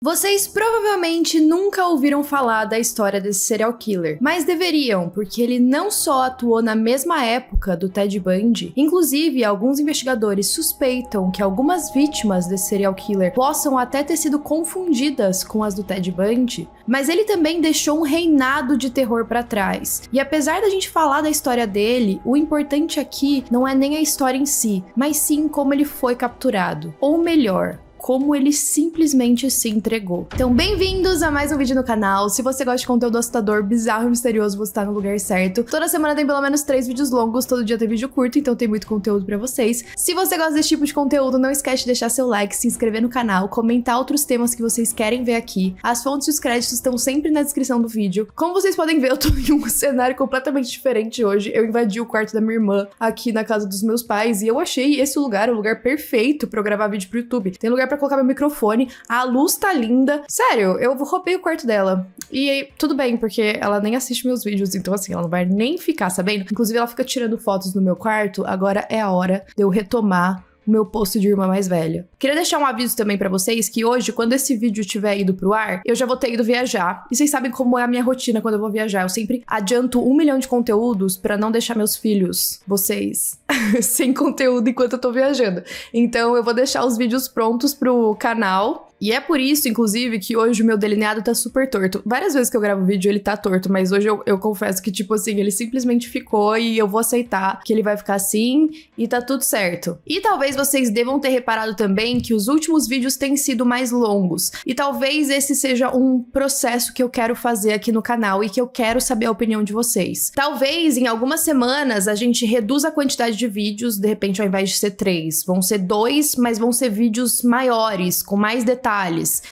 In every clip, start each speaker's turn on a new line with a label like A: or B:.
A: Vocês provavelmente nunca ouviram falar da história desse serial killer, mas deveriam, porque ele não só atuou na mesma época do Ted Bundy, inclusive alguns investigadores suspeitam que algumas vítimas desse serial killer possam até ter sido confundidas com as do Ted Bundy, mas ele também deixou um reinado de terror pra trás. E apesar da gente falar da história dele, o importante aqui não é nem a história em si, mas sim como ele foi capturado, ou melhor, como ele simplesmente se entregou. Então, bem-vindos a mais um vídeo no canal. Se você gosta de conteúdo assustador, bizarro e misterioso, você tá no lugar certo. Toda semana tem pelo menos 3 vídeos longos, todo dia tem vídeo curto, então tem muito conteúdo pra vocês. Se você gosta desse tipo de conteúdo, não esquece de deixar seu like, se inscrever no canal, comentar outros temas que vocês querem ver aqui. As fontes e os créditos estão sempre na descrição do vídeo. Como vocês podem ver, eu tô em um cenário completamente diferente hoje. Eu invadi o quarto da minha irmã aqui na casa dos meus pais e eu achei esse lugar o lugar perfeito pra eu gravar vídeo pro YouTube. Tem lugar pra colocar meu microfone, a luz tá linda. Sério, eu roubei o quarto dela. E tudo bem, porque ela nem assiste meus vídeos, então assim, ela não vai nem ficar sabendo. Inclusive, ela fica tirando fotos no meu quarto. Agora é a hora de eu retomar o meu posto de irmã mais velha. Queria deixar um aviso também pra vocês que hoje, quando esse vídeo tiver ido pro ar, eu já vou ter ido viajar. E vocês sabem como é a minha rotina quando eu vou viajar. Eu sempre adianto 1 milhão de conteúdos pra não deixar meus filhos, vocês, sem conteúdo enquanto eu tô viajando. Então eu vou deixar os vídeos prontos pro canal. E é por isso, inclusive, que hoje o meu delineado tá super torto. Várias vezes que eu gravo vídeo ele tá torto, mas hoje eu confesso que, tipo assim, ele simplesmente ficou e eu vou aceitar que ele vai ficar assim e tá tudo certo. E talvez vocês devam ter reparado também que os últimos vídeos têm sido mais longos. E talvez esse seja um processo que eu quero fazer aqui no canal e que eu quero saber a opinião de vocês. Talvez em algumas semanas a gente reduza a quantidade de vídeos, de repente ao invés de ser 3, vão ser 2, mas vão ser vídeos maiores, com mais detalhes.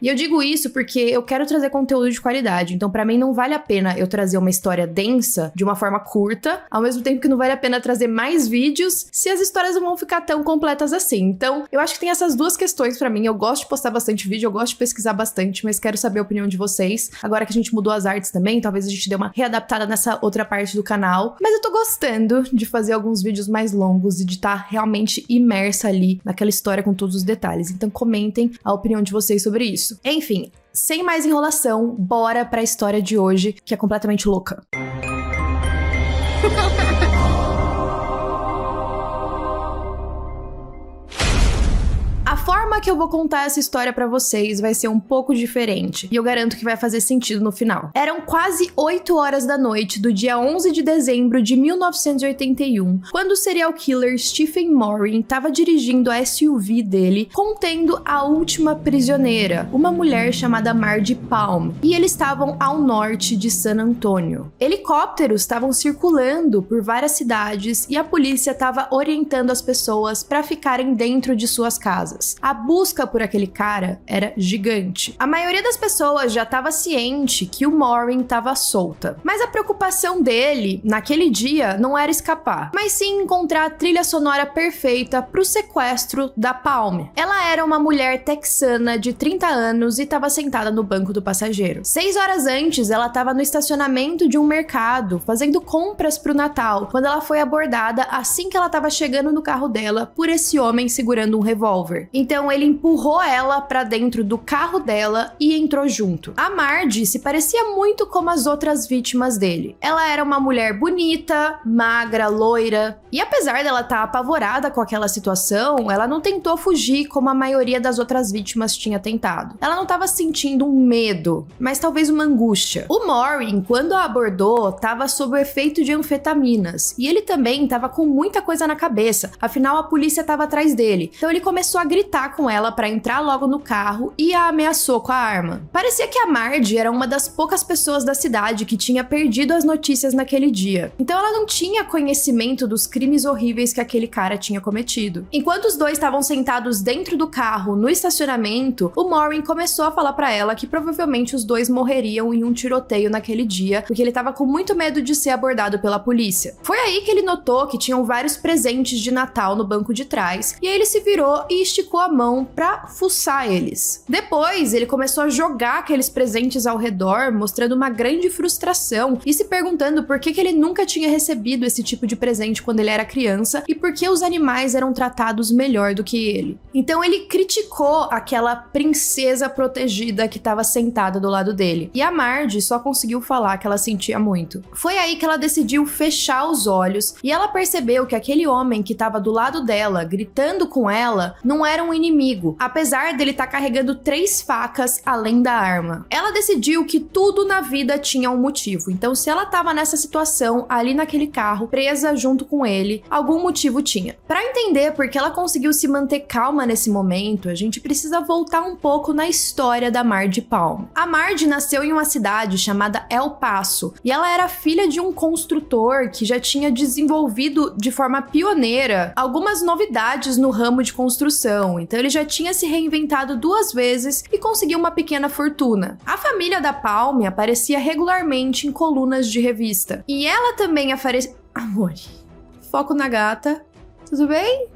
A: E eu digo isso porque eu quero trazer conteúdo de qualidade, então pra mim não vale a pena eu trazer uma história densa de uma forma curta, ao mesmo tempo que não vale a pena trazer mais vídeos se as histórias não vão ficar tão completas assim. Então, eu acho que tem essas duas questões pra mim. Eu gosto de postar bastante vídeo, eu gosto de pesquisar bastante, mas quero saber a opinião de vocês. Agora que a gente mudou as artes também, talvez a gente dê uma readaptada nessa outra parte do canal, mas eu tô gostando de fazer alguns vídeos mais longos e de estar realmente imersa ali naquela história com todos os detalhes. Então comentem a opinião de vocês sobre isso. Enfim, sem mais enrolação, bora pra história de hoje, que é completamente louca. A forma que eu vou contar essa história pra vocês vai ser um pouco diferente, e eu garanto que vai fazer sentido no final. Eram quase 8 horas da noite do dia 11 de dezembro de 1981, quando o serial killer Stephen Morin estava dirigindo a SUV dele, contendo a última prisioneira, uma mulher chamada Margie Palm, e eles estavam ao norte de San Antônio. Helicópteros estavam circulando por várias cidades e a polícia estava orientando as pessoas para ficarem dentro de suas casas. A busca por aquele cara era gigante. A maioria das pessoas já estava ciente que o Morin estava solta, mas a preocupação dele naquele dia não era escapar, mas sim encontrar a trilha sonora perfeita para o sequestro da Palm. Ela era uma mulher texana de 30 anos e estava sentada no banco do passageiro. 6 horas antes, ela estava no estacionamento de um mercado, fazendo compras para o Natal, quando ela foi abordada assim que ela estava chegando no carro dela por esse homem segurando um revólver. Então ele empurrou ela pra dentro do carro dela e entrou junto. A Margie se parecia muito como as outras vítimas dele. Ela era uma mulher bonita, magra, loira, e apesar dela estar apavorada com aquela situação, ela não tentou fugir como a maioria das outras vítimas tinha tentado. Ela não estava sentindo um medo, mas talvez uma angústia. O Morin, quando a abordou, estava sob o efeito de anfetaminas, e ele também estava com muita coisa na cabeça, afinal a polícia estava atrás dele. Então ele começou a gritar com ela para entrar logo no carro e a ameaçou com a arma. Parecia que a Margie era uma das poucas pessoas da cidade que tinha perdido as notícias naquele dia. Então ela não tinha conhecimento dos crimes horríveis que aquele cara tinha cometido. Enquanto os dois estavam sentados dentro do carro, no estacionamento, o Morin começou a falar para ela que provavelmente os dois morreriam em um tiroteio naquele dia, porque ele estava com muito medo de ser abordado pela polícia. Foi aí que ele notou que tinham vários presentes de Natal no banco de trás, e aí ele se virou e esticou a mão mão pra fuçar eles. Depois, ele começou a jogar aqueles presentes ao redor, mostrando uma grande frustração e se perguntando por que ele nunca tinha recebido esse tipo de presente quando ele era criança e por que os animais eram tratados melhor do que ele. Então ele criticou aquela princesa protegida que estava sentada do lado dele. E a Marge só conseguiu falar que ela sentia muito. Foi aí que ela decidiu fechar os olhos e ela percebeu que aquele homem que estava do lado dela, gritando com ela, não era um inimigo, apesar dele estar carregando 3 facas além da arma. Ela decidiu que tudo na vida tinha um motivo. Então, se ela estava nessa situação, ali naquele carro, presa junto com ele, algum motivo tinha. Para entender por que ela conseguiu se manter calma nesse momento, a gente precisa voltar um pouco na história da Marge Palm. A Marge nasceu em uma cidade chamada El Paso e ela era filha de um construtor que já tinha desenvolvido de forma pioneira algumas novidades no ramo de construção. Então ele já tinha se reinventado 2 vezes e conseguiu uma pequena fortuna. A família da Palm aparecia regularmente em colunas de revista. E ela também aparecia... Amor, foco na gata. Tudo bem?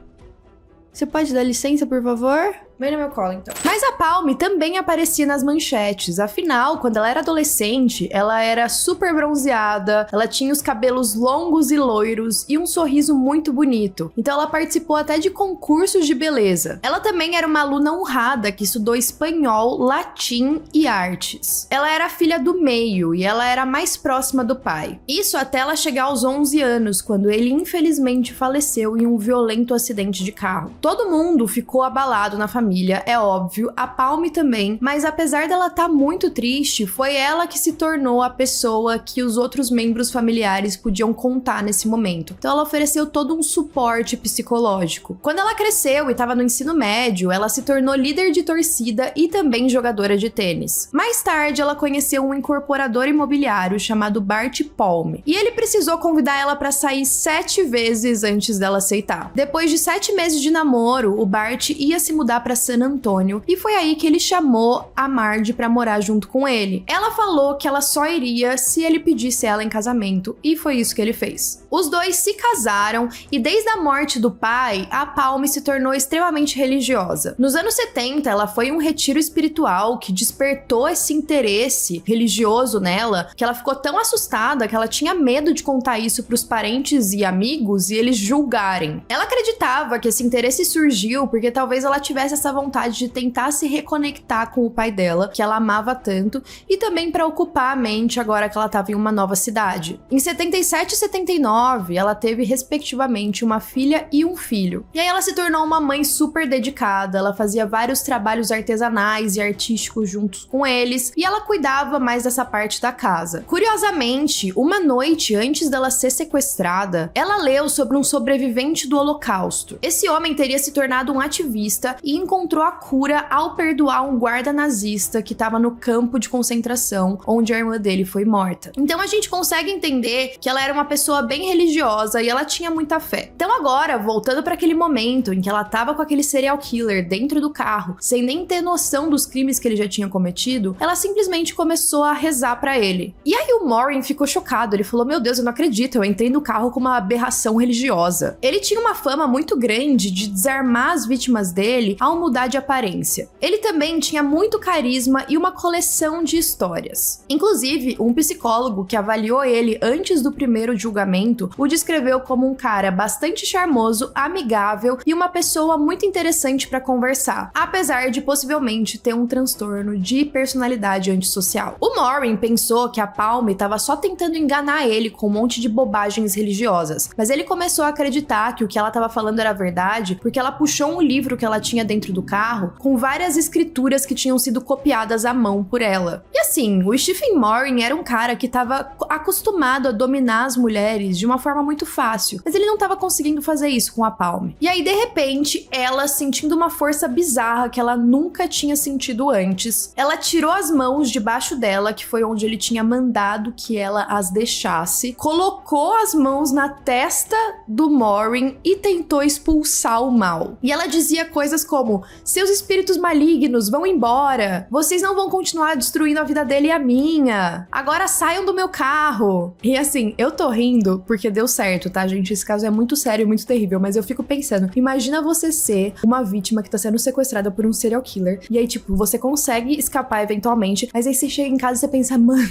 A: Você pode dar licença, por favor? Vem no meu colo, então. Mas a Palm também aparecia nas manchetes. Afinal, quando ela era adolescente, ela era super bronzeada, ela tinha os cabelos longos e loiros e um sorriso muito bonito. Então ela participou até de concursos de beleza. Ela também era uma aluna honrada que estudou espanhol, latim e artes. Ela era a filha do meio e ela era mais próxima do pai. Isso até ela chegar aos 11 anos, quando ele infelizmente faleceu em um violento acidente de carro. Todo mundo ficou abalado na família, é óbvio, a Palm também, mas apesar dela estar muito triste, foi ela que se tornou a pessoa que os outros membros familiares podiam contar nesse momento. Então ela ofereceu todo um suporte psicológico. Quando ela cresceu e estava no ensino médio, ela se tornou líder de torcida e também jogadora de tênis. Mais tarde, ela conheceu um incorporador imobiliário chamado Bart Palm, e ele precisou convidar ela para sair 7 vezes antes dela aceitar. Depois de 7 meses de namoro, o Bart ia se mudar para San Antônio e foi aí que ele chamou a Marge para morar junto com ele. Ela falou que ela só iria se ele pedisse ela em casamento e foi isso que ele fez. Os dois se casaram e desde a morte do pai, a Palm se tornou extremamente religiosa. Nos anos 70, ela foi em um retiro espiritual que despertou esse interesse religioso nela, que ela ficou tão assustada que ela tinha medo de contar isso para os parentes e amigos e eles julgarem. Ela acreditava que esse interesse surgiu porque talvez ela tivesse essa vontade de tentar se reconectar com o pai dela, que ela amava tanto, e também para ocupar a mente agora que ela estava em uma nova cidade. Em 77 e 79, ela teve respectivamente uma filha e um filho. E aí ela se tornou uma mãe super dedicada, ela fazia vários trabalhos artesanais e artísticos juntos com eles, e ela cuidava mais dessa parte da casa. Curiosamente, uma noite antes dela ser sequestrada, ela leu sobre um sobrevivente do Holocausto. Esse homem teria se tornado um ativista e encontrou a cura ao perdoar um guarda nazista que estava no campo de concentração onde a irmã dele foi morta. Então a gente consegue entender que ela era uma pessoa bem religiosa e ela tinha muita fé. Então agora, voltando para aquele momento em que ela estava com aquele serial killer dentro do carro, sem nem ter noção dos crimes que ele já tinha cometido, ela simplesmente começou a rezar para ele. E aí o Maureen ficou chocado, ele falou: meu Deus, eu não acredito, eu entrei no carro com uma aberração religiosa. Ele tinha uma fama muito grande de desarmar as vítimas dele ao mudar de aparência. Ele também tinha muito carisma e uma coleção de histórias. Inclusive, um psicólogo que avaliou ele antes do primeiro julgamento o descreveu como um cara bastante charmoso, amigável e uma pessoa muito interessante para conversar, apesar de possivelmente ter um transtorno de personalidade antissocial. O Maureen pensou que a Palm estava só tentando enganar ele com um monte de bobagens religiosas, mas ele começou a acreditar que o que ela estava falando era verdade porque ela puxou um livro que ela tinha dentro do carro com várias escrituras que tinham sido copiadas à mão por ela. E assim, o Stephen Maureen era um cara que estava acostumado a dominar as mulheres de uma forma muito fácil, mas ele não estava conseguindo fazer isso com a Palm. E aí, de repente, ela, sentindo uma força bizarra que ela nunca tinha sentido antes, ela tirou as mãos debaixo dela, que foi onde ele tinha mandado obrigado que ela as deixasse, colocou as mãos na testa do Maureen e tentou expulsar o mal. E ela dizia coisas como: seus espíritos malignos vão embora, vocês não vão continuar destruindo a vida dele e a minha, agora saiam do meu carro. E assim, eu tô rindo porque deu certo, tá, gente? Esse caso é muito sério e muito terrível, mas eu fico pensando, imagina você ser uma vítima que tá sendo sequestrada por um serial killer, e aí, tipo, você consegue escapar eventualmente, mas aí você chega em casa e você pensa, mano,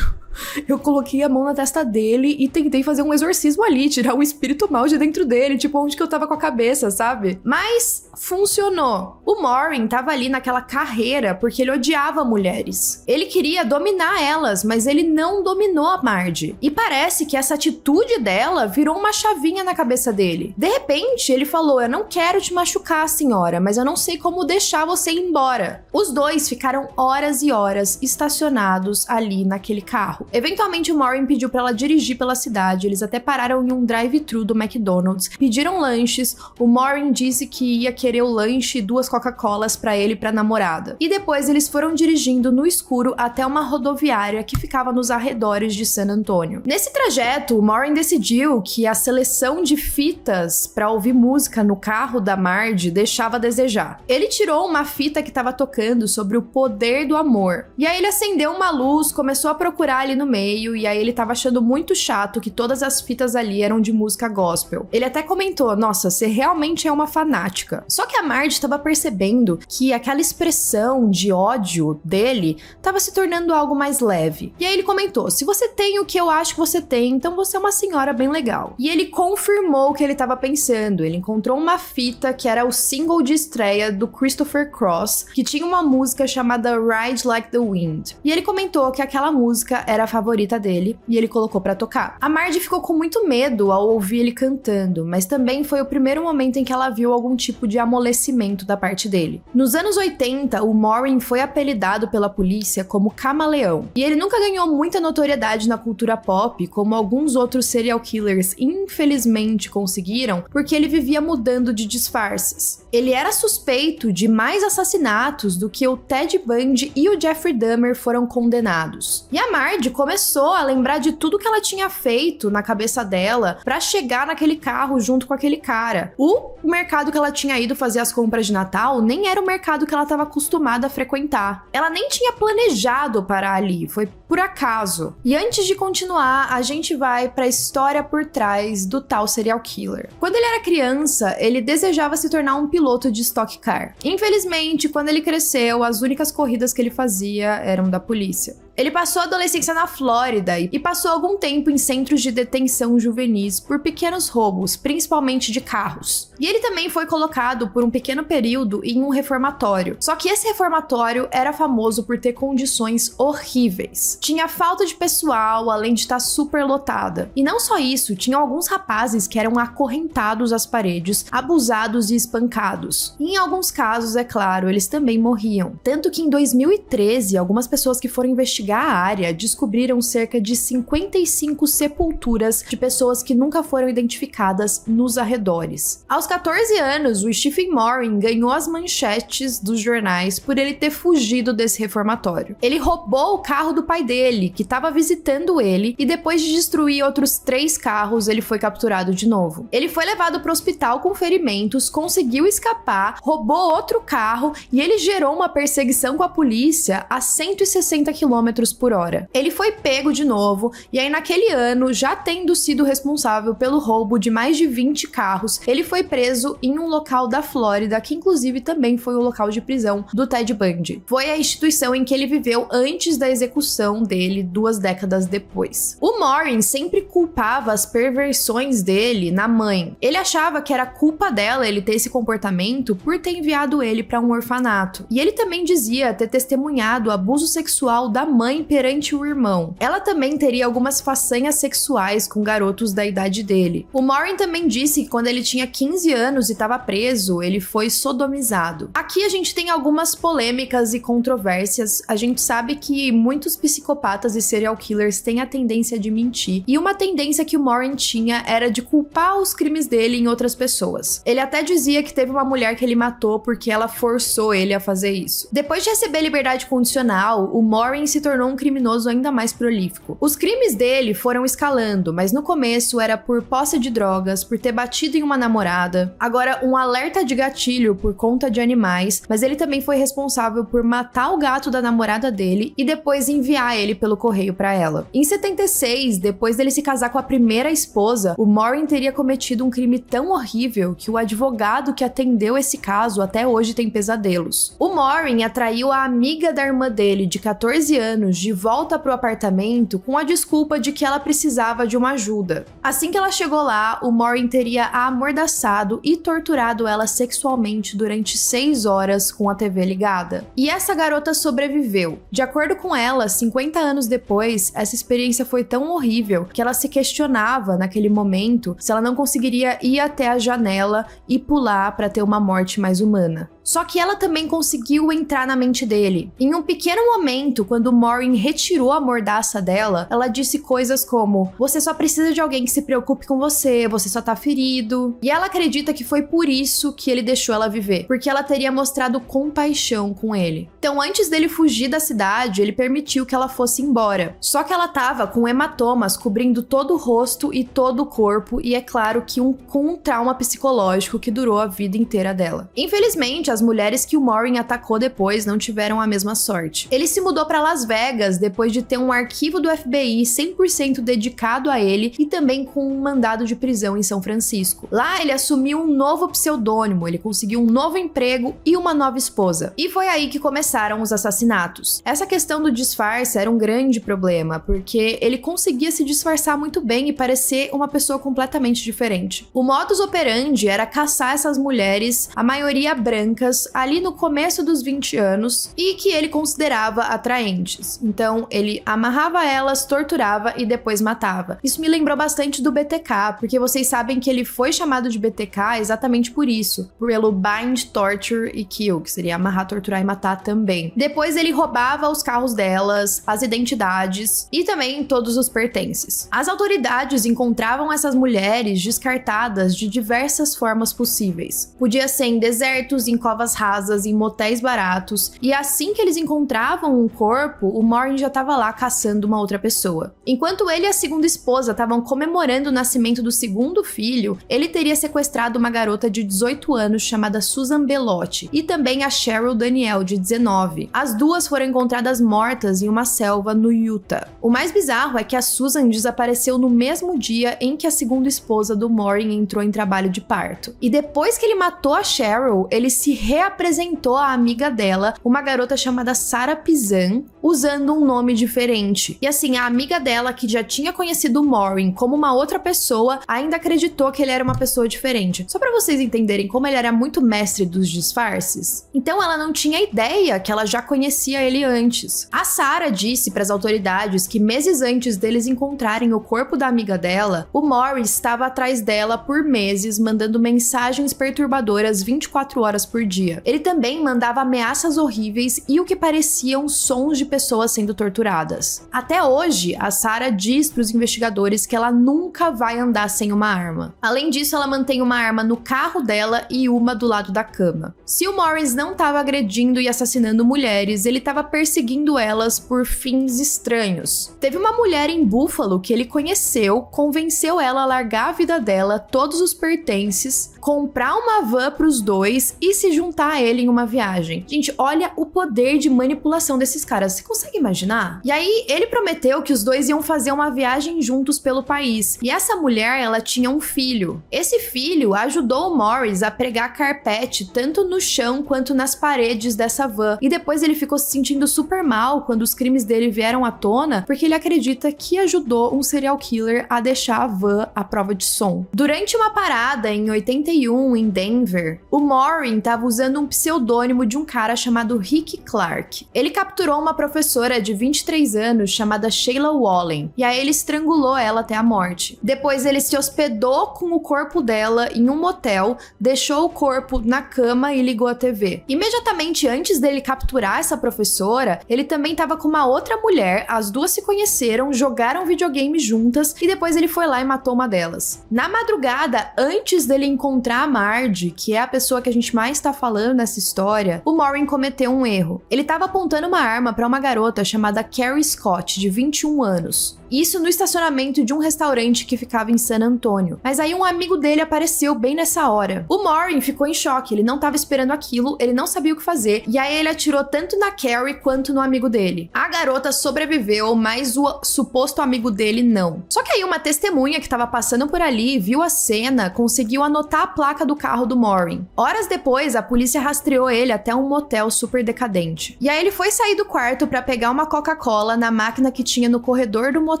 A: eu coloquei a mão na testa dele e tentei fazer um exorcismo ali, tirar o espírito mal de dentro dele, tipo, onde que eu tava com a cabeça, sabe? Mas funcionou. O Maureen tava ali naquela carreira porque ele odiava mulheres. Ele queria dominar elas, mas ele não dominou a Marge. E parece que essa atitude dela virou uma chavinha na cabeça dele. De repente, ele falou: eu não quero te machucar, senhora, mas eu não sei como deixar você ir embora. Os dois ficaram horas e horas estacionados ali naquele carro. Eventualmente, o Maureen pediu pra ela dirigir pela cidade, eles até pararam em um drive-thru do McDonald's, pediram lanches, o Maureen disse que ia querer o lanche e 2 Coca-Colas pra ele e pra namorada. E depois eles foram dirigindo no escuro até uma rodoviária que ficava nos arredores de San Antônio. Nesse trajeto, o Maureen decidiu que a seleção de fitas pra ouvir música no carro da Marge deixava a desejar. Ele tirou uma fita que tava tocando sobre o poder do amor, e aí ele acendeu uma luz, começou a procurar ali no meio, e aí ele tava achando muito chato que todas as fitas ali eram de música gospel. Ele até comentou: nossa, você realmente é uma fanática. Só que a Marge tava percebendo que aquela expressão de ódio dele tava se tornando algo mais leve. E aí ele comentou: se você tem o que eu acho que você tem, então você é uma senhora bem legal. E ele confirmou o que ele tava pensando. Ele encontrou uma fita que era o single de estreia do Christopher Cross, que tinha uma música chamada Ride Like the Wind. E ele comentou que aquela música era a favorita dele e ele colocou pra tocar. A Marge ficou com muito medo ao ouvir ele cantando, mas também foi o primeiro momento em que ela viu algum tipo de amolecimento da parte dele. Nos anos 80, o Maureen foi apelidado pela polícia como Camaleão, e ele nunca ganhou muita notoriedade na cultura pop, como alguns outros serial killers infelizmente conseguiram, porque ele vivia mudando de disfarces. Ele era suspeito de mais assassinatos do que o Ted Bundy e o Jeffrey Dahmer foram condenados. E a Marge começou a lembrar de tudo que ela tinha feito na cabeça dela pra chegar naquele carro junto com aquele cara. O mercado que ela tinha ido fazer as compras de Natal nem era o mercado que ela estava acostumada a frequentar. Ela nem tinha planejado parar ali, foi por acaso. E antes de continuar, a gente vai pra história por trás do tal serial killer. Quando ele era criança, ele desejava se tornar um piloto de Stock Car. Infelizmente, quando ele cresceu, as únicas corridas que ele fazia eram da polícia. Ele passou a adolescência na Flórida e passou algum tempo em centros de detenção juvenis por pequenos roubos, principalmente de carros. E ele também foi colocado por um pequeno período em um reformatório. Só que esse reformatório era famoso por ter condições horríveis. Tinha falta de pessoal, além de estar super lotada. E não só isso, tinha alguns rapazes que eram acorrentados às paredes, abusados e espancados. E em alguns casos, é claro, eles também morriam. Tanto que em 2013, algumas pessoas que foram investigar a área descobriram cerca de 55 sepulturas de pessoas que nunca foram identificadas nos arredores. Aos 14 anos, o Stephen Maureen ganhou as manchetes dos jornais por ele ter fugido desse reformatório. Ele roubou o carro do pai dele, que estava visitando ele, e depois de destruir outros 3 carros, ele foi capturado de novo. Ele foi levado para o hospital com ferimentos, conseguiu escapar, roubou outro carro e ele gerou uma perseguição com a polícia a 160 km por hora. Ele foi pego de novo, e aí naquele ano, já tendo sido responsável pelo roubo de mais de 20 carros, ele foi preso em um local da Flórida, que inclusive também foi o local de prisão do Ted Bundy. Foi a instituição em que ele viveu antes da execução dele, 2 décadas depois. O Maureen sempre culpava as perversões dele na mãe. Ele achava que era culpa dela ele ter esse comportamento por ter enviado ele para um orfanato. E ele também dizia ter testemunhado o abuso sexual da mãe perante o irmão. Ela também teria algumas façanhas sexuais com garotos da idade dele. O Maureen também disse que quando ele tinha 15 anos e estava preso, ele foi sodomizado. Aqui a gente tem algumas polêmicas e controvérsias. A gente sabe que muitos psicopatas e serial killers têm a tendência de mentir, e uma tendência que o Maureen tinha era de culpar os crimes dele em outras pessoas. Ele até dizia que teve uma mulher que ele matou porque ela forçou ele a fazer isso. Depois de receber liberdade condicional, o Maureen se tornou tornou um criminoso ainda mais prolífico. Os crimes dele foram escalando, mas no começo era por posse de drogas, por ter batido em uma namorada, agora um alerta de gatilho por conta de animais, mas ele também foi responsável por matar o gato da namorada dele e depois enviar ele pelo correio para ela. Em 76, depois dele se casar com a primeira esposa, o Morin teria cometido um crime tão horrível que o advogado que atendeu esse caso até hoje tem pesadelos. O Morin atraiu a amiga da irmã dele, de 14 anos, de volta pro apartamento com a desculpa de que ela precisava de uma ajuda. Assim que ela chegou lá, o Morin teria a amordaçado e torturado ela sexualmente durante 6 horas com a TV ligada. E essa garota sobreviveu. De acordo com ela, 50 anos depois, essa experiência foi tão horrível que ela se questionava naquele momento se ela não conseguiria ir até a janela e pular para ter uma morte mais humana. Só que ela também conseguiu entrar na mente dele. Em um pequeno momento, quando o Morin retirou a mordaça dela, ela disse coisas como: "Você só precisa de alguém que se preocupe com você, você só tá ferido". E ela acredita que foi por isso que ele deixou ela viver, porque ela teria mostrado compaixão com ele. Então, antes dele fugir da cidade, ele permitiu que ela fosse embora. Só que ela tava com hematomas cobrindo todo o rosto e todo o corpo, e é claro que com um trauma psicológico que durou a vida inteira dela. Infelizmente, as mulheres que o Morin atacou depois não tiveram a mesma sorte. Ele se mudou para Las Vegas depois de ter um arquivo do FBI 100% dedicado a ele e também com um mandado de prisão em São Francisco. Lá ele assumiu um novo pseudônimo, ele conseguiu um novo emprego e uma nova esposa. E foi aí que começaram os assassinatos. Essa questão do disfarce era um grande problema, porque ele conseguia se disfarçar muito bem e parecer uma pessoa completamente diferente. O modus operandi era caçar essas mulheres, a maioria brancas, ali no começo dos 20 anos, e que ele considerava atraentes. Então, ele amarrava elas, torturava e depois matava. Isso me lembrou bastante do BTK, porque vocês sabem que ele foi chamado de BTK exatamente por isso, pelo Bind, Torture e Kill, que seria amarrar, torturar e matar também. Depois ele roubava os carros delas, as identidades e também todos os pertences. As autoridades encontravam essas mulheres descartadas de diversas formas possíveis. Podia ser em desertos, em covas rasas, em motéis baratos, e assim que eles encontravam um corpo, o Morin já estava lá caçando uma outra pessoa. Enquanto ele e a segunda esposa estavam comemorando o nascimento do segundo filho, ele teria sequestrado uma garota de 18 anos chamada Susan Belotti e também a Cheryl Daniel, de 19. As duas foram encontradas mortas em uma selva no Utah. O mais bizarro é que a Susan desapareceu no mesmo dia em que a segunda esposa do Morin entrou em trabalho de parto. E depois que ele matou a Cheryl, ele se reapresentou à amiga dela, uma garota chamada Sarah Pizan, usando um nome diferente. E assim, a amiga dela, que já tinha conhecido o Morin como uma outra pessoa, ainda acreditou que ele era uma pessoa diferente. Só pra vocês entenderem como ele era muito mestre dos disfarces. Então ela não tinha ideia que ela já conhecia ele antes. A Sarah disse para as autoridades que meses antes deles encontrarem o corpo da amiga dela, o Morris estava atrás dela por meses, mandando mensagens perturbadoras 24 horas por dia. Ele também mandava ameaças horríveis e o que pareciam sons de pessoas sendo torturadas. Até hoje, a Sarah diz para os investigadores que ela nunca vai andar sem uma arma. Além disso, ela mantém uma arma no carro dela e uma do lado da cama. Se o Morris não estava agredindo e assassinando mulheres, ele estava perseguindo elas por fins estranhos. Teve uma mulher em Buffalo que ele conheceu, convenceu ela a largar a vida dela, todos os pertences, comprar uma van para os dois e se juntar a ele em uma viagem. Gente, olha o poder de manipulação desses caras. Você consegue imaginar? E aí, ele prometeu que os dois iam fazer uma viagem juntos pelo país. E essa mulher, ela tinha um filho. Esse filho ajudou o Morris a pregar carpete tanto no chão quanto nas paredes dessa van. E depois ele ficou se sentindo super mal quando os crimes dele vieram à tona, porque ele acredita que ajudou um serial killer a deixar a van à prova de som. Durante uma parada em 81 em Denver, o Morin estava usando um pseudônimo de um cara chamado Rick Clark. Ele capturou uma professora de 23 anos chamada Sheila Wallen, e aí ele estrangulou ela até a morte. Depois ele se hospedou com o corpo dela em um motel, deixou o corpo na cama e ligou a TV. Imediatamente antes dele capturar essa professora, ele também estava com uma outra mulher, as duas se conheceram, jogaram videogame juntas e depois ele foi lá e matou uma delas. Na madrugada, antes dele encontrar a Marge, que é a pessoa que a gente mais está falando nessa história, o Maureen cometeu um erro. Ele tava apontando uma arma pra uma garota chamada Carrie Scott, de 21 anos. Isso no estacionamento de um restaurante que ficava em San Antônio. Mas aí um amigo dele apareceu bem nessa hora. O Maureen ficou em choque, ele não tava esperando aquilo, ele não sabia o que fazer, e aí ele atirou tanto na Carrie quanto no amigo dele. A garota sobreviveu, mas o suposto amigo dele não. Só que aí uma testemunha que tava passando por ali, viu a cena, conseguiu anotar a placa do carro do Maureen. Horas depois, a polícia rastreou ele até um motel super decadente. E aí ele foi sair do quarto pra pegar uma Coca-Cola na máquina que tinha no corredor do motel,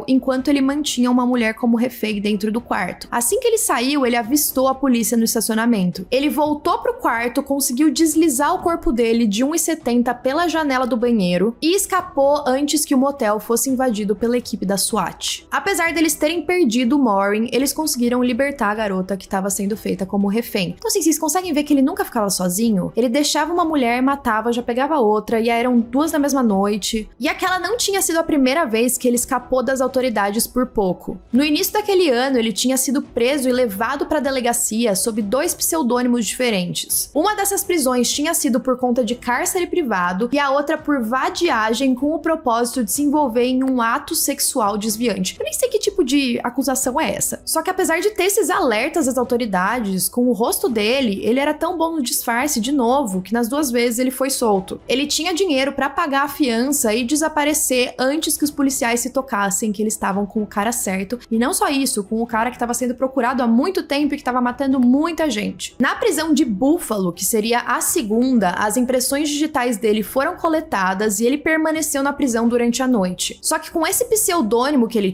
A: enquanto ele mantinha uma mulher como refém dentro do quarto. Assim que ele saiu, ele avistou a polícia no estacionamento. Ele voltou pro quarto, conseguiu deslizar o corpo dele de 1,70 pela janela do banheiro e escapou antes que o motel fosse invadido pela equipe da SWAT. Apesar deles terem perdido o Maureen, eles conseguiram libertar a garota que estava sendo feita como refém. Então assim, vocês conseguem ver que ele nunca ficava sozinho? Ele deixava uma mulher, matava, já pegava outra, e aí eram 2 na mesma noite. E aquela não tinha sido a primeira vez que ele escapou das autoridades por pouco. No início daquele ano, ele tinha sido preso e levado para a delegacia sob 2 pseudônimos diferentes. Uma dessas prisões tinha sido por conta de cárcere privado e a outra por vadiagem com o propósito de se envolver em um ato sexual desviante. Eu nem sei que tipo de acusação é essa. Só que apesar de ter esses alertas das autoridades, com o rosto dele, ele era tão bom no disfarce de novo que nas 2 vezes ele foi solto. Ele tinha dinheiro para pagar a fiança e desaparecer antes que os policiais se tocassem que eles estavam com o cara certo, e não só isso, com o cara que estava sendo procurado há muito tempo e que estava matando muita gente. Na prisão de Buffalo, que seria a segunda, as impressões digitais dele foram coletadas e ele permaneceu na prisão durante a noite. Só que com esse pseudônimo que ele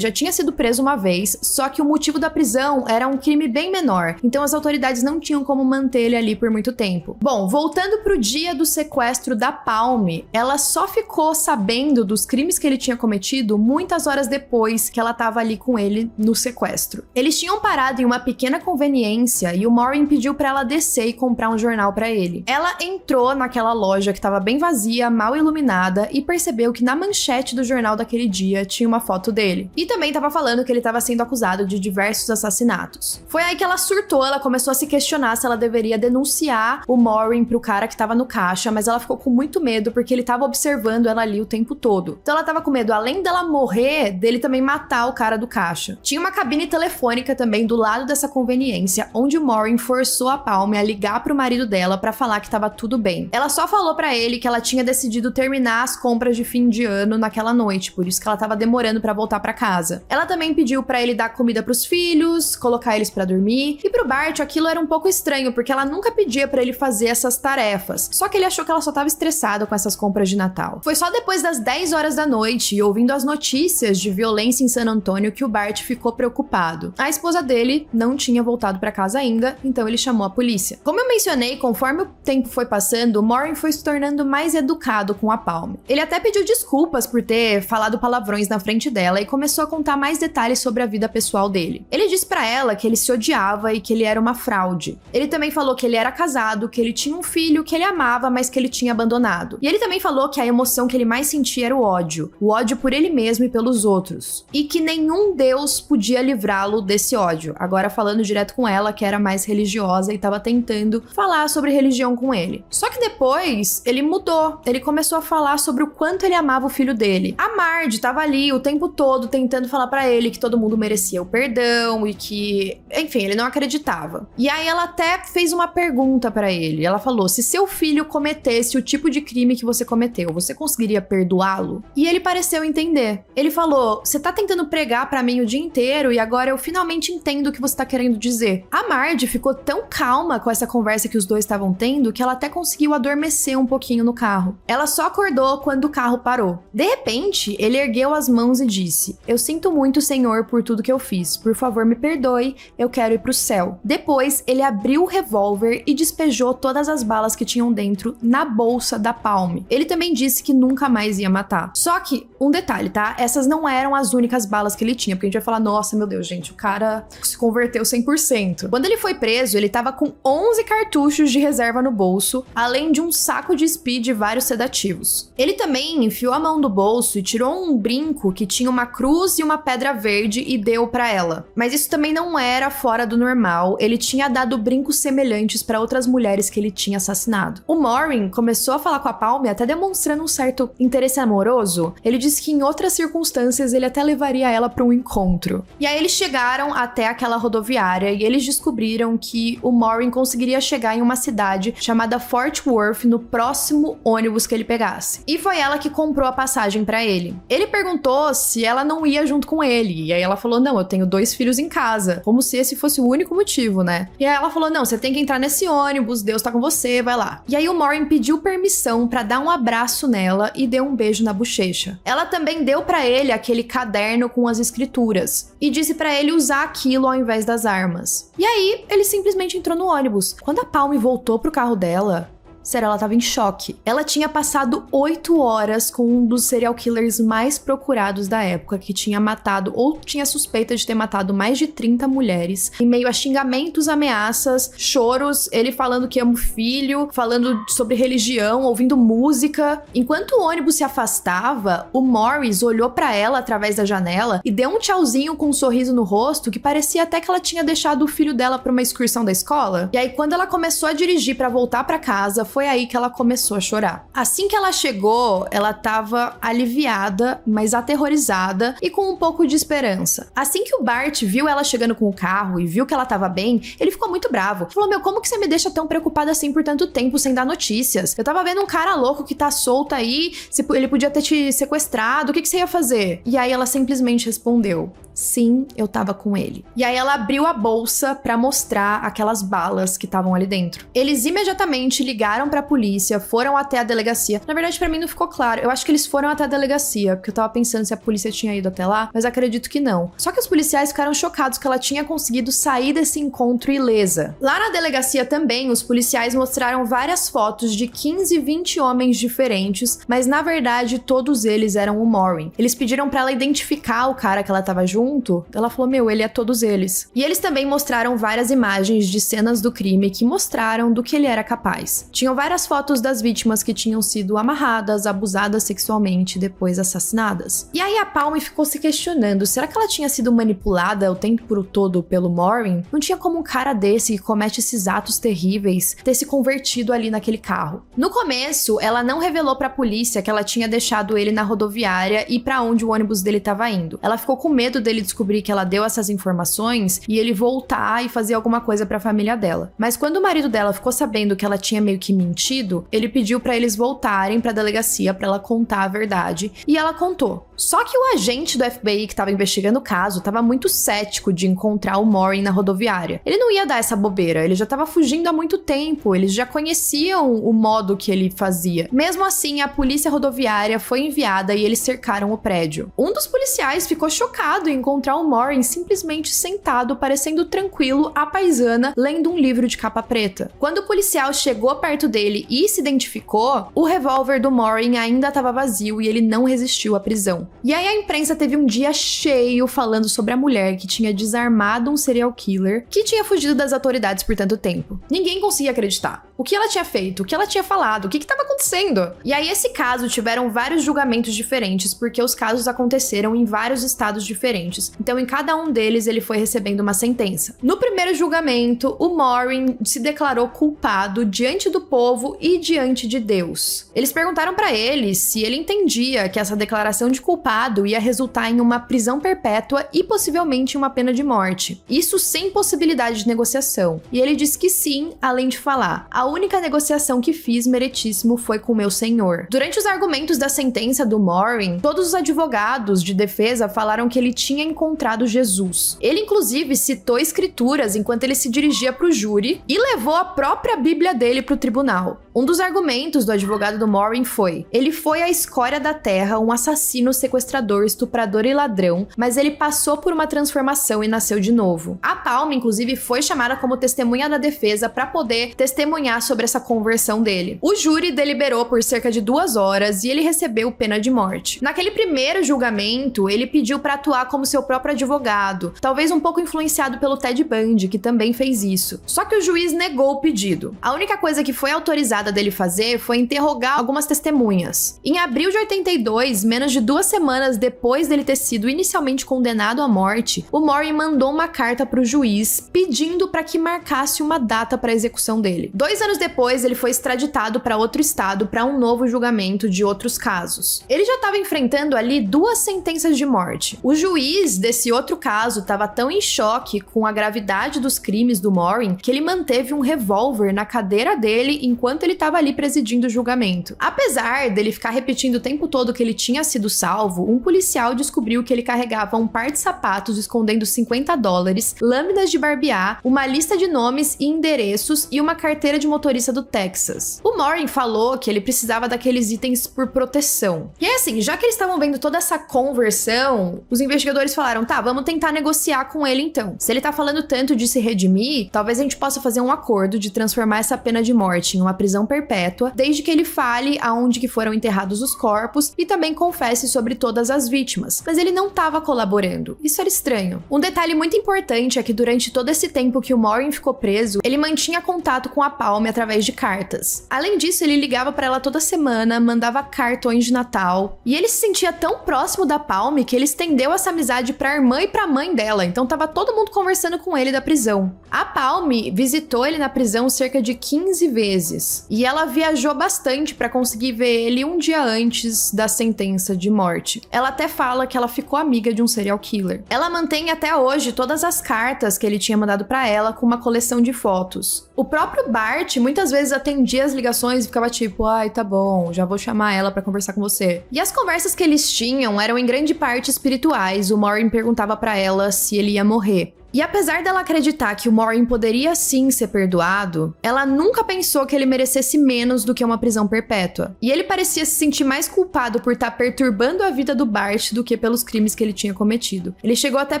A: já tinha sido preso uma vez, só que o motivo da prisão era um crime bem menor, então as autoridades não tinham como manter ele ali por muito tempo. Bom, voltando pro dia do sequestro da Palm, ela só ficou sabendo dos crimes que ele tinha cometido muitas horas depois que ela tava ali com ele no sequestro. Eles tinham parado em uma pequena conveniência e o Maureen pediu pra ela descer e comprar um jornal pra ele. Ela entrou naquela loja que tava bem vazia, mal iluminada, e percebeu que na manchete do jornal daquele dia tinha uma foto dele. E também tava falando que ele tava sendo acusado de diversos assassinatos. Foi aí que ela surtou, ela começou a se questionar se ela deveria denunciar o Maureen pro cara que tava no caixa, mas ela ficou com muito medo porque ele tava observando ela ali o tempo todo. Então ela tava com medo, além dela morrer, dele também matar o cara do caixa. Tinha uma cabine telefônica também do lado dessa conveniência, onde o Maureen forçou a Palm a ligar pro marido dela pra falar que tava tudo bem. Ela só falou pra ele que ela tinha decidido terminar as compras de fim de ano naquela noite, por isso que ela tava demorando pra voltar pra casa. Ela também pediu pra ele dar comida pros filhos, colocar eles pra dormir, e pro Bart aquilo era um pouco estranho, porque ela nunca pedia pra ele fazer essas tarefas, só que ele achou que ela só tava estressada com essas compras de Natal. Foi só depois das 10 horas da noite, e ouvindo as notícias de violência em San Antônio, que o Bart ficou preocupado. A esposa dele não tinha voltado pra casa ainda, então ele chamou a polícia. Como eu mencionei, conforme o tempo foi passando, o Maureen foi se tornando mais educado com a Palm. Ele até pediu desculpas por ter falado palavrões na frente dela e começou a contar mais detalhes sobre a vida pessoal dele. Ele disse pra ela que ele se odiava e que ele era uma fraude. Ele também falou que ele era casado, que ele tinha um filho que ele amava, mas que ele tinha abandonado. E ele também falou que a emoção que ele mais sentia era o ódio por ele mesmo e pelos outros, e que nenhum Deus podia livrá-lo desse ódio. Agora falando direto com ela, que era mais religiosa e tava tentando falar sobre religião com ele. Só que depois ele mudou, ele começou a falar sobre o quanto ele amava o filho dele. A Marge tava ali o tempo todo tentando falar pra ele que todo mundo merecia o perdão e que, enfim, ele não acreditava. E aí ela até fez uma pergunta pra ele. Ela falou: se seu filho cometesse o tipo de crime que você cometeu, você conseguiria perdoá-lo? E ele pareceu entender. Ele falou: você tá tentando pregar pra mim o dia inteiro e agora eu finalmente entendo o que você tá querendo dizer. A Marge ficou tão calma com essa conversa que os dois estavam tendo que ela até conseguiu adormecer um pouquinho no carro. Ela só acordou quando o carro parou. De repente, ele ergueu as mãos e disse: eu sinto muito, Senhor, por tudo que eu fiz. Por favor, me perdoe, eu quero ir pro céu. Depois, ele abriu o revólver e despejou todas as balas que tinham dentro na bolsa da Palm. Ele também disse que nunca mais ia matar. Só que, um detalhe, tá? Essas não eram as únicas balas que ele tinha, porque a gente vai falar: nossa, meu Deus, gente, o cara se converteu 100%. Quando ele foi preso, ele tava com 11 cartuchos de reserva no bolso, além de um saco de speed e vários sedativos. Ele também enfiou a mão no bolso e tirou tirou um brinco que tinha uma cruz e uma pedra verde e deu pra ela. Mas isso também não era fora do normal, ele tinha dado brincos semelhantes pra outras mulheres que ele tinha assassinado. O Maureen começou a falar com a Palme até demonstrando um certo interesse amoroso. Ele disse que em outras circunstâncias ele até levaria ela pra um encontro. E aí eles chegaram até aquela rodoviária e eles descobriram que o Maureen conseguiria chegar em uma cidade chamada Fort Worth no próximo ônibus que ele pegasse. E foi ela que comprou a passagem pra ele. Ele perguntou se ela não ia junto com ele, e aí ela falou, não, eu tenho 2 filhos em casa, como se esse fosse o único motivo, né? E aí ela falou, não, você tem que entrar nesse ônibus, Deus tá com você, vai lá. E aí o Maureen pediu permissão pra dar um abraço nela e deu um beijo na bochecha. Ela também deu pra ele aquele caderno com as escrituras e disse pra ele usar aquilo ao invés das armas. E aí ele simplesmente entrou no ônibus. Quando a Palme voltou pro carro dela, sério, ela tava em choque. Ela tinha passado 8 horas com um dos serial killers mais procurados da época, que tinha matado ou tinha suspeita de ter matado mais de 30 mulheres, em meio a xingamentos, ameaças, choros, ele falando que ama o filho, falando sobre religião, ouvindo música. Enquanto o ônibus se afastava, o Morris olhou pra ela através da janela e deu um tchauzinho com um sorriso no rosto que parecia até que ela tinha deixado o filho dela pra uma excursão da escola. E aí, quando ela começou a dirigir pra voltar pra casa, foi aí que ela começou a chorar. Assim que ela chegou, ela tava aliviada, mas aterrorizada e com um pouco de esperança. Assim que o Bart viu ela chegando com o carro e viu que ela tava bem, ele ficou muito bravo. Falou, meu, como que você me deixa tão preocupada assim por tanto tempo sem dar notícias? Eu tava vendo um cara louco que tá solto aí, ele podia ter te sequestrado, o que você ia fazer? E aí ela simplesmente respondeu, sim, eu tava com ele. E aí ela abriu a bolsa pra mostrar aquelas balas que estavam ali dentro. Eles imediatamente ligaram pra polícia, foram até a delegacia. Na verdade, pra mim não ficou claro. Eu acho que eles foram até a delegacia, porque eu tava pensando se a polícia tinha ido até lá, mas acredito que não. Só que os policiais ficaram chocados que ela tinha conseguido sair desse encontro ilesa. Lá na delegacia também, os policiais mostraram várias fotos de 15, 20 homens diferentes, mas na verdade todos eles eram o Maureen. Eles pediram pra ela identificar o cara que ela tava junto. Ela falou, meu, ele é todos eles. E eles também mostraram várias imagens de cenas do crime que mostraram do que ele era capaz. Tinham várias fotos das vítimas que tinham sido amarradas, abusadas sexualmente, depois assassinadas. E aí a Palme ficou se questionando, será que ela tinha sido manipulada o tempo todo pelo Maureen? Não tinha como um cara desse que comete esses atos terríveis ter se convertido ali naquele carro. No começo, ela não revelou pra polícia que ela tinha deixado ele na rodoviária e pra onde o ônibus dele tava indo. Ela ficou com medo dele descobrir que ela deu essas informações e ele voltar e fazer alguma coisa pra família dela. Mas quando o marido dela ficou sabendo que ela tinha meio que mentido, ele pediu pra eles voltarem pra delegacia pra ela contar a verdade, e ela contou. Só que o agente do FBI que tava investigando o caso tava muito cético de encontrar o Maureen na rodoviária. Ele não ia dar essa bobeira, ele já tava fugindo há muito tempo, eles já conheciam o modo que ele fazia. Mesmo assim, a polícia rodoviária foi enviada e eles cercaram o prédio. Um dos policiais ficou chocado em encontrar o Maureen simplesmente sentado, parecendo tranquilo, à paisana, lendo um livro de capa preta. Quando o policial chegou perto dele e se identificou, o revólver do Maureen ainda estava vazio e ele não resistiu à prisão. E aí a imprensa teve um dia cheio falando sobre a mulher que tinha desarmado um serial killer que tinha fugido das autoridades por tanto tempo. Ninguém conseguia acreditar. O que ela tinha feito? O que ela tinha falado? O que estava acontecendo? E aí esse caso tiveram vários julgamentos diferentes porque os casos aconteceram em vários estados diferentes. Então em cada um deles ele foi recebendo uma sentença. No primeiro julgamento, o Maureen se declarou culpado diante do povo e diante de Deus. Eles perguntaram pra ele se ele entendia que essa declaração de culpado ia resultar em uma prisão perpétua e possivelmente uma pena de morte. Isso sem possibilidade de negociação. E ele disse que sim, além de falar: a única negociação que fiz, meritíssimo, foi com meu senhor. Durante os argumentos da sentença do Maureen, todos os advogados de defesa falaram que ele tinha encontrado Jesus. Ele inclusive citou escrituras enquanto ele se dirigia pro júri e levou a própria Bíblia dele pro tribunal. Um dos argumentos do advogado do Maureen foi: ele foi a escória da terra, um assassino, sequestrador, estuprador e ladrão, mas ele passou por uma transformação e nasceu de novo. A Palme, inclusive, foi chamada como testemunha da defesa para poder testemunhar sobre essa conversão dele. O júri deliberou por cerca de 2 horas e ele recebeu pena de morte. Naquele primeiro julgamento, ele pediu para atuar como seu próprio advogado, talvez um pouco influenciado pelo Ted Bundy, que também fez isso. Só que o juiz negou o pedido. A única coisa que foi autorizada namorada dele fazer foi interrogar algumas testemunhas. Em abril de 82, menos de 2 semanas depois dele ter sido inicialmente condenado à morte, o Morin mandou uma carta para o juiz pedindo para que marcasse uma data para a execução dele. 2 anos depois, ele foi extraditado para outro estado para um novo julgamento de outros casos. Ele já estava enfrentando ali 2 sentenças de morte. O juiz desse outro caso estava tão em choque com a gravidade dos crimes do Morin que ele manteve um revólver na cadeira dele enquanto ele estava ali presidindo o julgamento. Apesar dele ficar repetindo o tempo todo que ele tinha sido salvo, um policial descobriu que ele carregava um par de sapatos escondendo $50, lâminas de barbear, uma lista de nomes e endereços e uma carteira de motorista do Texas. O Morin falou que ele precisava daqueles itens por proteção. E é assim, já que eles estavam vendo toda essa conversão, os investigadores falaram, tá, vamos tentar negociar com ele então. Se ele tá falando tanto de se redimir, talvez a gente possa fazer um acordo de transformar essa pena de morte em uma prisão perpétua, desde que ele fale aonde que foram enterrados os corpos e também confesse sobre todas as vítimas. Mas ele não estava colaborando. Isso era estranho. Um detalhe muito importante é que durante todo esse tempo que o Morin ficou preso, ele mantinha contato com a Palme através de cartas. Além disso, ele ligava para ela toda semana, mandava cartões de Natal, e ele se sentia tão próximo da Palme que ele estendeu essa amizade para a irmã e para a mãe dela, então tava todo mundo conversando com ele da prisão. A Palme visitou ele na prisão cerca de 15 vezes, e ela viajou bastante para conseguir ver ele um dia antes da sentença de morte. Ela até fala que ela ficou amiga de um serial killer. Ela mantém até hoje todas as cartas que ele tinha mandado para ela com uma coleção de fotos. O próprio Bart muitas vezes atendia as ligações e ficava tipo, ai, tá bom, já vou chamar ela para conversar com você. E as conversas que eles tinham eram em grande parte espirituais. O Morin perguntava para ela se ele ia morrer. E apesar dela acreditar que o Morin poderia sim ser perdoado, ela nunca pensou que ele merecesse menos do que uma prisão perpétua. E ele parecia se sentir mais culpado por estar perturbando a vida do Bart do que pelos crimes que ele tinha cometido. Ele chegou até a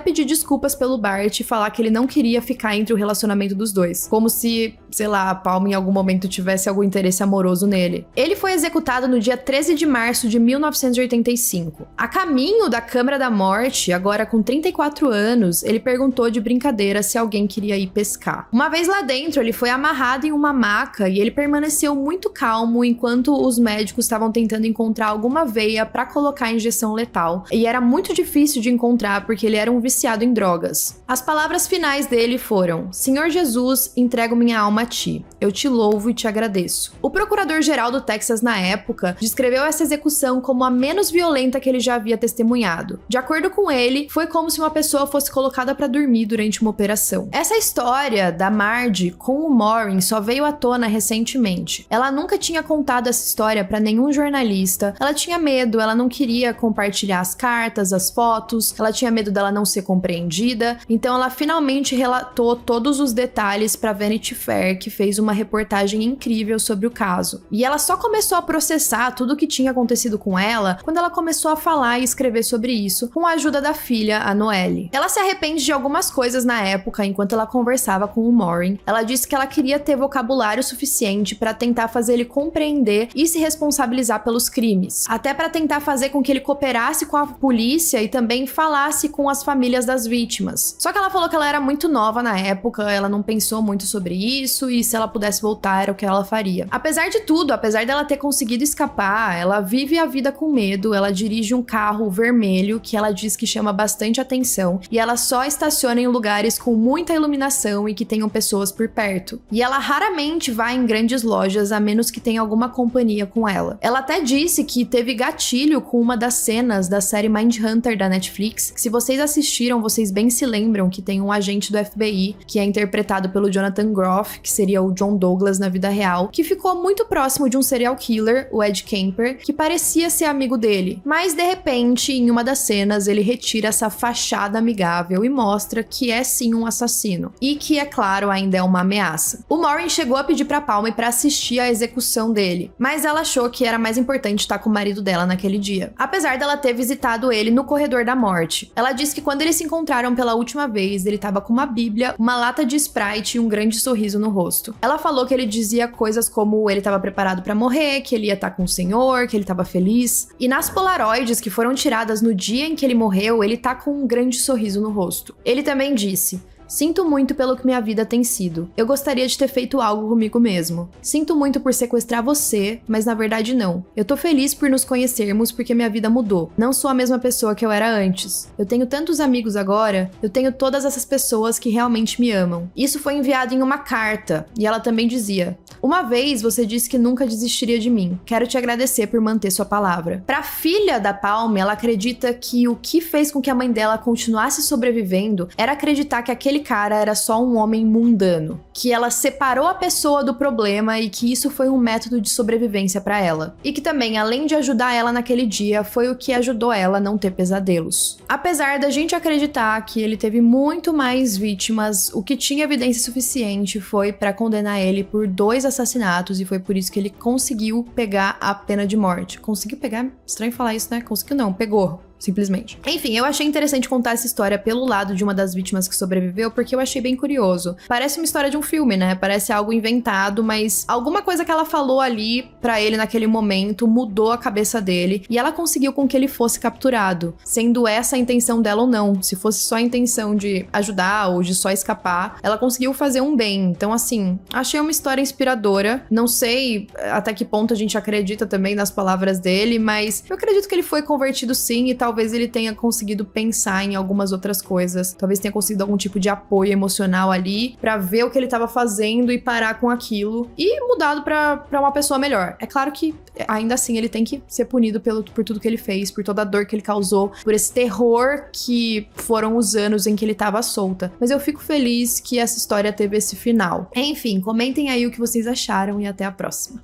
A: pedir desculpas pelo Bart e falar que ele não queria ficar entre o relacionamento dos dois. Como se, sei lá, a Palme em algum momento tivesse algum interesse amoroso nele. Ele foi executado no dia 13 de março de 1985. A caminho da Câmara da Morte, agora com 34 anos, ele perguntou de brincadeira se alguém queria ir pescar. Uma vez lá dentro, ele foi amarrado em uma maca e ele permaneceu muito calmo enquanto os médicos estavam tentando encontrar alguma veia para colocar a injeção letal. E era muito difícil de encontrar porque ele era um viciado em drogas. As palavras finais dele foram: Senhor Jesus, entrego minha alma a ti. Eu te louvo e te agradeço. O procurador-geral do Texas na época descreveu essa execução como a menos violenta que ele já havia testemunhado. De acordo com ele, foi como se uma pessoa fosse colocada para dormir durante uma operação. Essa história da Marge com o Morin só veio à tona recentemente. Ela nunca tinha contado essa história para nenhum jornalista. Ela tinha medo, ela não queria compartilhar as cartas, as fotos, ela tinha medo dela não ser compreendida. Então ela finalmente relatou todos os detalhes para Vanity Fair, que fez uma reportagem incrível sobre o caso. E ela só começou a processar tudo o que tinha acontecido com ela quando ela começou a falar e escrever sobre isso com a ajuda da filha, a Noelle. Ela se arrepende de algumas coisas na época enquanto ela conversava com o Morin. Ela disse que ela queria ter vocabulário suficiente para tentar fazer ele compreender e se responsabilizar pelos crimes, até para tentar fazer com que ele cooperasse com a polícia e também falasse com as famílias das vítimas. Só que ela falou que ela era muito nova na época, ela não pensou muito sobre isso e se ela pudesse voltar era o que ela faria. Apesar de tudo, apesar dela ter conseguido escapar, ela vive a vida com medo, ela dirige um carro vermelho que ela diz que chama bastante atenção e ela só estaciona em lugares com muita iluminação e que tenham pessoas por perto. E ela raramente vai em grandes lojas a menos que tenha alguma companhia com ela. Ela até disse que teve gatilho com uma das cenas da série Mindhunter da Netflix, que se vocês assistiram, vocês bem se lembram que tem um agente do FBI, que é interpretado pelo Jonathan Groff, que seria o John Douglas na vida real, que ficou muito próximo de um serial killer, o Ed Kemper, que parecia ser amigo dele. Mas de repente, em uma das cenas, ele retira essa fachada amigável e mostra que é sim um assassino. E que, é claro, ainda é uma ameaça. O Morin chegou a pedir pra Palme pra assistir à execução dele, mas ela achou que era mais importante estar com o marido dela naquele dia. Apesar dela ter visitado ele no corredor da morte. Ela disse que quando eles se encontraram pela última vez, ele tava com uma bíblia, uma lata de Sprite e um grande sorriso no rosto. Ela falou que ele dizia coisas como ele tava preparado pra morrer, que ele ia estar com o Senhor, que ele tava feliz. E nas polaroids que foram tiradas no dia em que ele morreu, ele tá com um grande sorriso no rosto. Ele também disse: Sinto muito pelo que minha vida tem sido. Eu gostaria de ter feito algo comigo mesmo. Sinto muito por sequestrar você, mas na verdade não. Eu tô feliz por nos conhecermos porque minha vida mudou. Não sou a mesma pessoa que eu era antes. Eu tenho tantos amigos agora, eu tenho todas essas pessoas que realmente me amam. Isso foi enviado em uma carta, e ela também dizia: uma vez você disse que nunca desistiria de mim. Quero te agradecer por manter sua palavra. Pra filha da Palme, ela acredita que o que fez com que a mãe dela continuasse sobrevivendo era acreditar que aquele cara era só um homem mundano, que ela separou a pessoa do problema e que isso foi um método de sobrevivência pra ela. E que também, além de ajudar ela naquele dia, foi o que ajudou ela a não ter pesadelos. Apesar da gente acreditar que ele teve muito mais vítimas, o que tinha evidência suficiente foi pra condenar ele por 2 assassinatos, e foi por isso que ele conseguiu pegar a pena de morte. Conseguiu pegar? Estranho falar isso, né? Conseguiu não, pegou. Simplesmente. Enfim, eu achei interessante contar essa história pelo lado de uma das vítimas que sobreviveu, porque eu achei bem curioso. Parece uma história de um filme, né? Parece algo inventado, mas alguma coisa que ela falou ali pra ele naquele momento mudou a cabeça dele, e ela conseguiu com que ele fosse capturado, sendo essa a intenção dela ou não. Se fosse só a intenção de ajudar ou de só escapar, ela conseguiu fazer um bem. Então, assim, achei uma história inspiradora. Não sei até que ponto a gente acredita também nas palavras dele, mas eu acredito que ele foi convertido sim, e talvez ele tenha conseguido pensar em algumas outras coisas. Talvez tenha conseguido algum tipo de apoio emocional ali pra ver o que ele tava fazendo e parar com aquilo e mudado pra uma pessoa melhor. É claro que ainda assim ele tem que ser punido por tudo que ele fez, por toda a dor que ele causou, por esse terror que foram os anos em que ele tava solta. Mas eu fico feliz que essa história teve esse final. Enfim, comentem aí o que vocês acharam e até a próxima.